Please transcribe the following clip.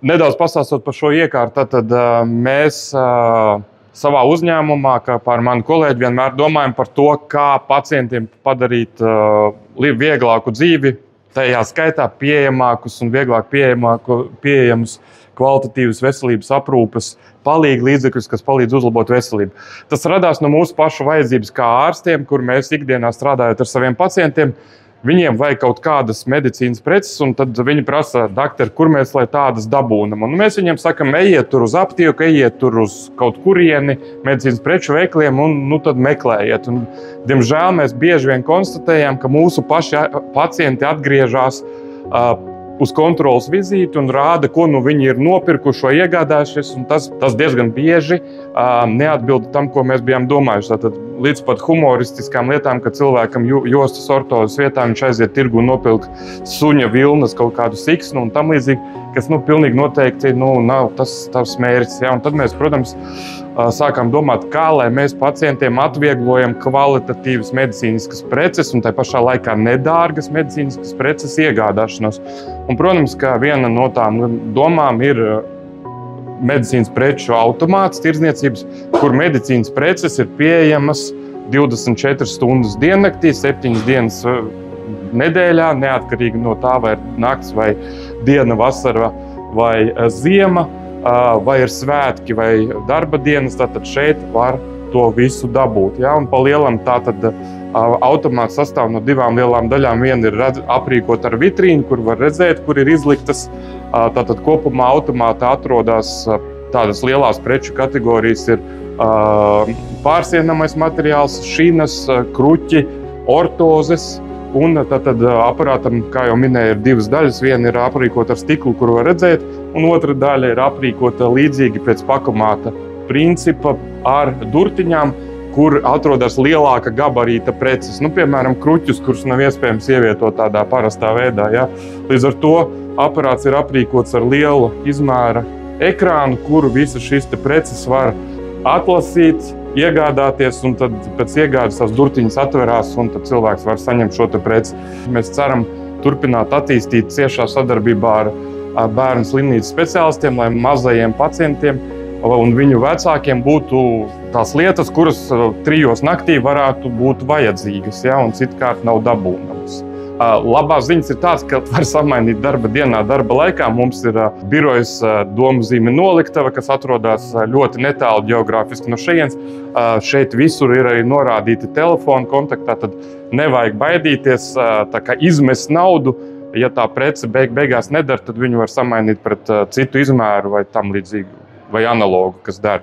Nedaudz pastāstot par šo iekārtu, tad mēs savā uzņēmumā, kā par mani kolēģi, vienmēr domājam par to, kā pacientiem padarīt vieglāku dzīvi, tajā skaitā pieejamākus un vieglāk pieejamus kvalitatīvas veselības aprūpes palīgu līdzekļus, kas palīdz uzlabot veselību. Tas radās no mūsu pašu vajadzības kā ārstiem, kur mēs ikdienā strādājot ar saviem pacientiem, viņiem vajag kaut kādas medicīnas preces, un tad viņi prasa, doktori, kur mēs lai tādas dabūnam. Un mēs viņiem sakam, ejiet tur uz aptieku, ejiet tur uz kaut kurieni, medicīnas preču veikliem, un tad meklējiet. Un, diemžēl mēs bieži vien konstatējam, ka mūsu paši pacienti atgriežas uz kontrolas vizīti un rāda, ko viņi ir nopirkuši vai iegādājušies. Tas diezgan bieži neatbilda tam, ko mēs bijām domājuši. Tātad, līdz pat humoristiskām lietām, ka cilvēkam jostas ortozes vietā viņš aiziet tirgu un nopirkt suņa vilnas kaut kādu siksnu un tam līdzīgi, kas pilnīgi noteikti nav tas tavs mērķis. Ja? Un tad mēs, protams, sākām domāt, kā lai mēs pacientiem atvieglojam kvalitatīvas medicīniskas preces un tai pašā laikā nedārgas medicīniskas preces iegādāšanos. Un, protams, ka viena no tām domām ir medicīnas preču automāts tirdzniecības, kur medicīnas preces ir pieejamas 24 stundas diennaktī, 7 dienas nedēļā, neatkarīgi no tā, vai ir nakts, vai diena, vasara vai ziema, vai ir svētki vai darba dienas, tātad šeit var to visu dabūt. Ja? Un pa lielam tātad automāts sastāv no divām lielām daļām. Viena ir aprīkota ar vitrīnu, kur var redzēt, kur ir izliktas. Tātad kopumā automātā atrodas tādas lielās preču kategorijas ir pārsienamais materiāls, šinas, kruķi, ortozes. Un tātad aparātam, kā jau minēju, ir divas daļas. Viena ir aprīkota ar stiklu, kur var redzēt, un otra daļa ir aprīkota līdzīgi pēc pakamāta principa ar durtiņām, kur atrodas lielāka gabarīta preces. Piemēram, kruķus, kurus nav iespējams ievietot tādā parastā veidā. Ja? Līdz ar to aparāts ir aprīkots ar lielu izmēra ekrānu, kuru visas šīs preces var atlasīt, iegādāties, un tad pēc iegādes tās durtiņas atverās, un tad cilvēks var saņemt šo preci. Mēs ceram turpināt attīstīt ciešā sadarbībā ar bērnu slimnīcas speciālistiem, lai mazajiem pacientiem un viņu vecākiem būtu tās lietas, kuras 3 naktī varētu būt vajadzīgas, ja, un citkārt nav dabūnamas. Labās ziņas ir tāds, ka var samainīt darba dienā, darba laikā. Mums ir birojas Domzīme noliktava, kas atrodas ļoti netālu ģeogrāfiski no šejienes. Šeit visur ir arī norādīti telefoni kontaktā, tad nevajag baidīties izmest naudu. Ja tā prece beigās nedara, tad viņu var samainīt pret citu izmēru vai tam līdzīgu, vai analogu, kas der.